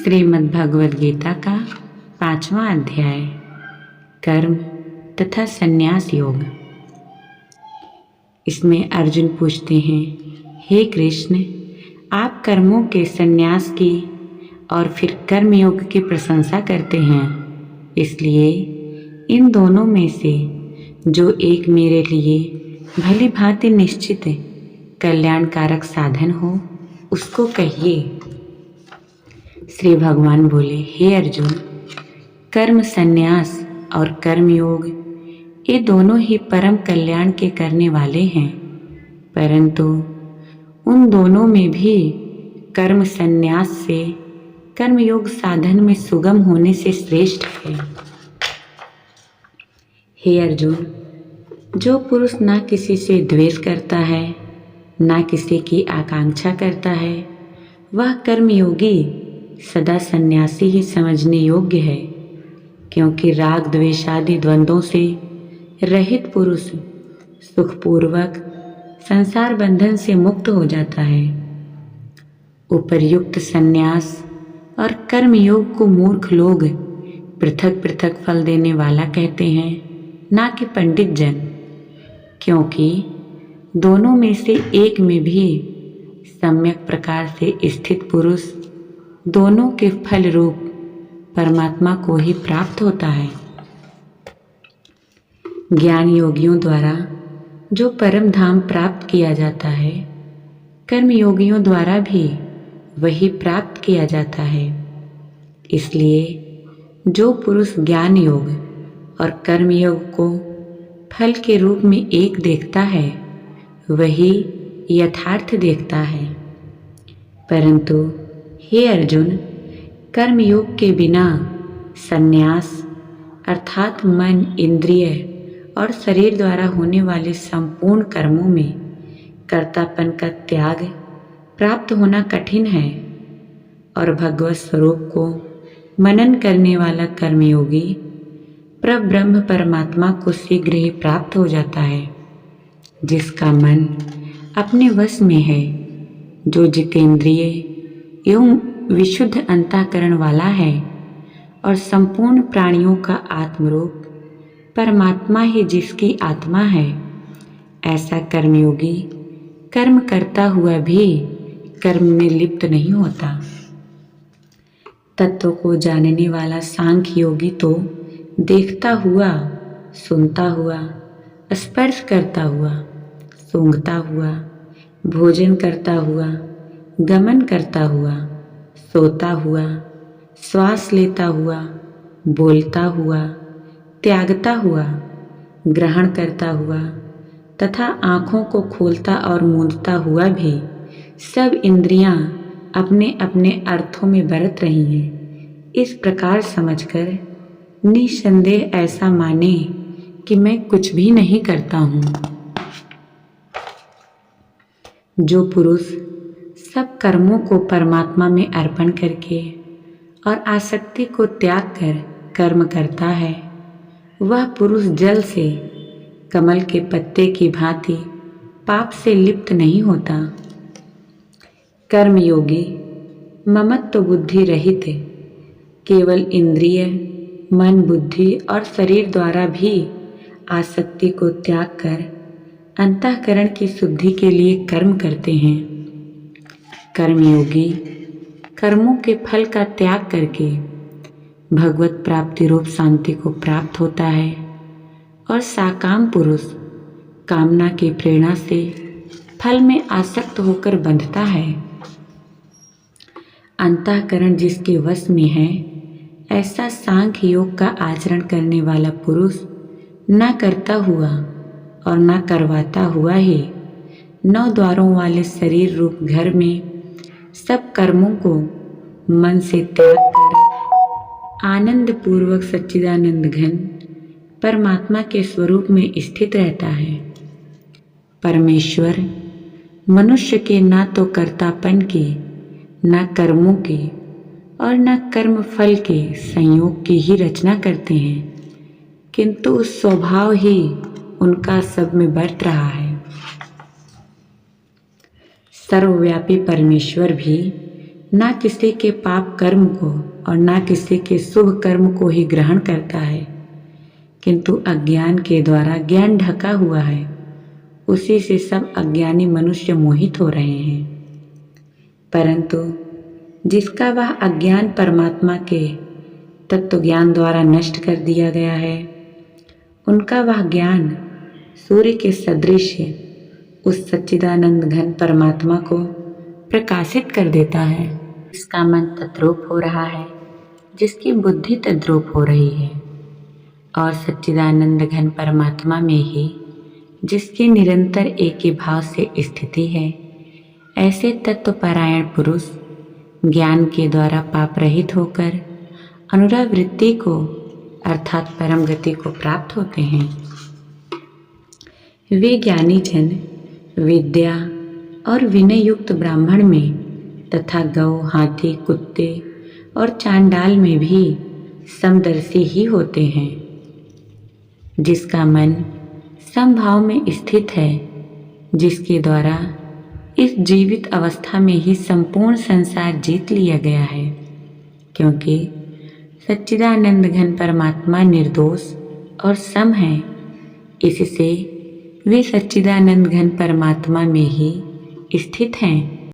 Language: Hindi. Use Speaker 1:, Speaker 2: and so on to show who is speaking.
Speaker 1: श्रीमद् भगवद गीता का 5वां अध्याय कर्म तथा संन्यास योग। इसमें अर्जुन पूछते हैं, हे कृष्ण, आप कर्मों के संन्यास की और फिर कर्म योग की प्रशंसा करते हैं, इसलिए इन दोनों में से जो एक मेरे लिए भली भांति निश्चित कल्याणकारक साधन हो उसको कहिए। श्री भगवान बोले, हे अर्जुन, कर्म संन्यास और कर्म योग ये दोनों ही परम कल्याण के करने वाले हैं, परंतु उन दोनों में भी कर्म संन्यास से कर्म योग साधन में सुगम होने से श्रेष्ठ है। हे अर्जुन, जो पुरुष ना किसी से द्वेष करता है ना किसी की आकांक्षा करता है, वह कर्मयोगी सदा सन्यासी ही समझने योग्य है, क्योंकि राग द्वेष आदि द्वंद्वों से रहित पुरुष सुखपूर्वक संसार बंधन से मुक्त हो जाता है। उपर्युक्त संन्यास और कर्म योग को मूर्ख लोग पृथक पृथक फल देने वाला कहते हैं, ना कि पंडित जन, क्योंकि दोनों में से एक में भी सम्यक प्रकार से स्थित पुरुष दोनों के फल रूप परमात्मा को ही प्राप्त होता है। ज्ञान योगियों द्वारा जो परम धाम प्राप्त किया जाता है, कर्म योगियों द्वारा भी वही प्राप्त किया जाता है। इसलिए जो पुरुष ज्ञान योग और कर्म योग को फल के रूप में एक देखता है, वही यथार्थ देखता है। परंतु हे अर्जुन, कर्म योग के बिना संन्यास अर्थात मन, इंद्रिय और शरीर द्वारा होने वाले संपूर्ण कर्मों में कर्तापन का त्याग प्राप्त होना कठिन है, और भगवत स्वरूप को मनन करने वाला कर्मयोगी परब्रह्म परमात्मा को शीघ्र ही प्राप्त हो जाता है। जिसका मन अपने वश में है, जो जितेंद्रिय एवं विशुद्ध अंतःकरण वाला है और संपूर्ण प्राणियों का आत्मरूप परमात्मा ही जिसकी आत्मा है, ऐसा कर्मयोगी कर्म करता हुआ भी कर्म में लिप्त नहीं होता। तत्व को जानने वाला सांख्य योगी तो देखता हुआ, सुनता हुआ, स्पर्श करता हुआ, सूंघता हुआ, भोजन करता हुआ, गमन करता हुआ, सोता हुआ, श्वास लेता हुआ, बोलता हुआ, त्यागता हुआ, ग्रहण करता हुआ तथा आँखों को खोलता और मूंदता हुआ भी सब इंद्रियां अपने अपने अर्थों में बरत रही हैं। इस प्रकार समझकर निसंदेह ऐसा माने कि मैं कुछ भी नहीं करता हूँ। जो पुरुष सब कर्मों को परमात्मा में अर्पण करके और आसक्ति को त्याग कर कर्म करता है, वह पुरुष जल से कमल के पत्ते की भांति पाप से लिप्त नहीं होता। कर्मयोगी ममत्व बुद्धि रहित केवल इंद्रिय, मन, बुद्धि और शरीर द्वारा भी आसक्ति को त्याग कर अंतःकरण की शुद्धि के लिए कर्म करते हैं। कर्मयोगी कर्मों के फल का त्याग करके भगवत प्राप्ति रूप शांति को प्राप्त होता है, और साकाम पुरुष कामना की प्रेरणा से फल में आसक्त होकर बंधता है। अंतःकरण जिसके वश में है, ऐसा सांख्य योग का आचरण करने वाला पुरुष न करता हुआ और न करवाता हुआ ही 9 द्वारों वाले शरीर रूप घर में सब कर्मों को मन से त्याग कर आनंद पूर्वक सच्चिदानंद घन परमात्मा के स्वरूप में स्थित रहता है। परमेश्वर मनुष्य के ना तो कर्तापन की, न कर्मों की और न कर्म फल के संयोग की ही रचना करते हैं, किंतु स्वभाव ही उनका सब में बरत रहा है। सर्वव्यापी परमेश्वर भी ना किसी के पाप कर्म को और ना किसी के शुभ कर्म को ही ग्रहण करता है, किंतु अज्ञान के द्वारा ज्ञान ढका हुआ है, उसी से सब अज्ञानी मनुष्य मोहित हो रहे हैं। परंतु जिसका वह अज्ञान परमात्मा के तत्व ज्ञान द्वारा नष्ट कर दिया गया है, उनका वह ज्ञान सूर्य के सदृश उस सच्चिदानंद घन परमात्मा को प्रकाशित कर देता है। जिसका मन तद्रूप हो रहा है, जिसकी बुद्धि तद्रूप हो रही है, और सच्चिदानंद घन परमात्मा में ही जिसकी निरंतर एक ही भाव से स्थिति है, ऐसे तत्वपरायण पुरुष ज्ञान के द्वारा पाप रहित होकर अनुरावृत्ति को अर्थात परम गति को प्राप्त होते हैं। वे ज्ञानी जन विद्या और विनय युक्त ब्राह्मण में तथा गौ, हाथी, कुत्ते और चांडाल में भी समदर्शी ही होते हैं। जिसका मन समभाव में स्थित है, जिसके द्वारा इस जीवित अवस्था में ही संपूर्ण संसार जीत लिया गया है, क्योंकि सच्चिदानंद घन परमात्मा निर्दोष और सम है, इससे वे सच्चिदानंद घन परमात्मा में ही स्थित हैं।